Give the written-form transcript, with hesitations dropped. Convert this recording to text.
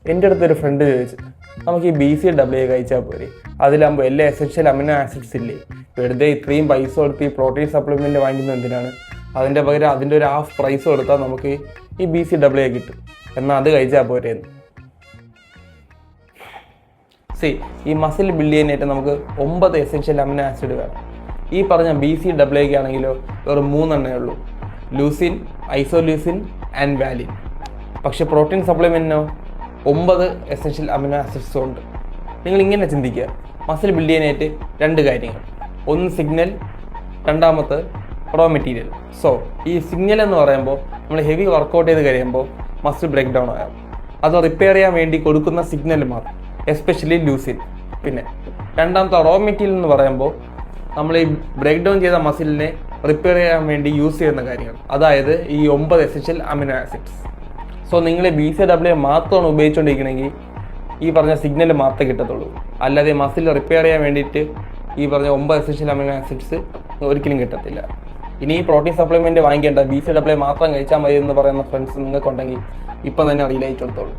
എൻ്റെ അടുത്തൊരു ഫ്രണ്ട് ചോദിച്ചു, നമുക്ക് ഈ BCAA കഴിച്ചാൽ പോരെ, അതിലാകുമ്പോൾ എല്ലാ എസെൻഷ്യൽ അമിനോ ആസിഡ്സ് ഇല്ലേ, വെറുതെ ഇത്രയും പൈസ കൊടുത്ത് ഈ പ്രോട്ടീൻ സപ്ലിമെൻറ്റ് വാങ്ങിക്കുന്നത് എന്തിനാണ്, അതിൻ്റെ പകരം അതിൻ്റെ ഒരു ഹാഫ് പ്രൈസ് കൊടുത്താൽ നമുക്ക് ഈ BCAA കിട്ടും, എന്നാൽ അത് കഴിച്ചാൽ പോരെയെന്ന്. ഈ മസിൽ ബിൽഡ് ചെയ്യാനായിട്ട് നമുക്ക് 9 എസെൻഷ്യൽ അമിനോ ആസിഡ് വേണം. ഈ പറഞ്ഞ BCAA ആണെങ്കിലോ വെറും 3 എണ്ണേ ഉള്ളൂ: ലൂസിൻ, ഐസോലൂസിൻ ആൻഡ് വാലിൻ. പക്ഷെ പ്രോട്ടീൻ സപ്ലിമെൻറ്റിനോ 9 എസെൻഷ്യൽ അമിനോ ആസിഡ്സും ഉണ്ട്. നിങ്ങൾ ഇങ്ങനെ ചിന്തിക്കുക, മസിൽ ബിൽഡ് ചെയ്യാനായിട്ട് 2 കാര്യങ്ങൾ: ഒന്ന് സിഗ്നൽ, രണ്ടാമത്തെ റോ മെറ്റീരിയൽ. ഈ സിഗ്നൽ എന്ന് പറയുമ്പോൾ നമ്മൾ ഹെവി വർക്കൗട്ട് ചെയ്ത് കഴിയുമ്പോൾ മസിൽ ബ്രേക്ക് ഡൗൺ ആകും. അത് റിപ്പയർ ചെയ്യാൻ വേണ്ടി കൊടുക്കുന്ന സിഗ്നൽ മാത്രം, എസ്പെഷ്യലി ലൂസിൻ. പിന്നെ രണ്ടാമത്തെ റോ മെറ്റീരിയൽ എന്ന് പറയുമ്പോൾ നമ്മൾ ഈ ബ്രേക്ക് ഡൗൺ ചെയ്ത മസിലിനെ റിപ്പയർ ചെയ്യാൻ വേണ്ടി യൂസ് ചെയ്യുന്ന കാര്യങ്ങൾ, അതായത് ഈ 9 എസെൻഷ്യൽ അമിനോ ആസിഡ്സ്. നിങ്ങൾ BCAA മാത്രമാണ് ഉപയോഗിച്ചുകൊണ്ടിരിക്കണമെങ്കിൽ ഈ പറഞ്ഞ സിഗ്നൽ മാത്രമേ കിട്ടത്തുള്ളൂ. അല്ലാതെ മസിൽ റിപ്പയർ ചെയ്യാൻ വേണ്ടിയിട്ട് ഈ പറഞ്ഞ 9 എസെൻഷ്യൽ അമിനോ ആസിഡ്സ് ഒരിക്കലും കിട്ടത്തില്ല. ഇനി ഈ പ്രോട്ടീൻ സപ്ലിമെൻറ്റ് വാങ്ങിക്കേണ്ട, BCAA മാത്രം കഴിച്ചാൽ മതി എന്ന് പറയുന്ന ഫ്രണ്ട്സ് നിങ്ങൾക്കുണ്ടെങ്കിൽ ഇപ്പം തന്നെ റിയലൈസ് എടുത്തോളൂ.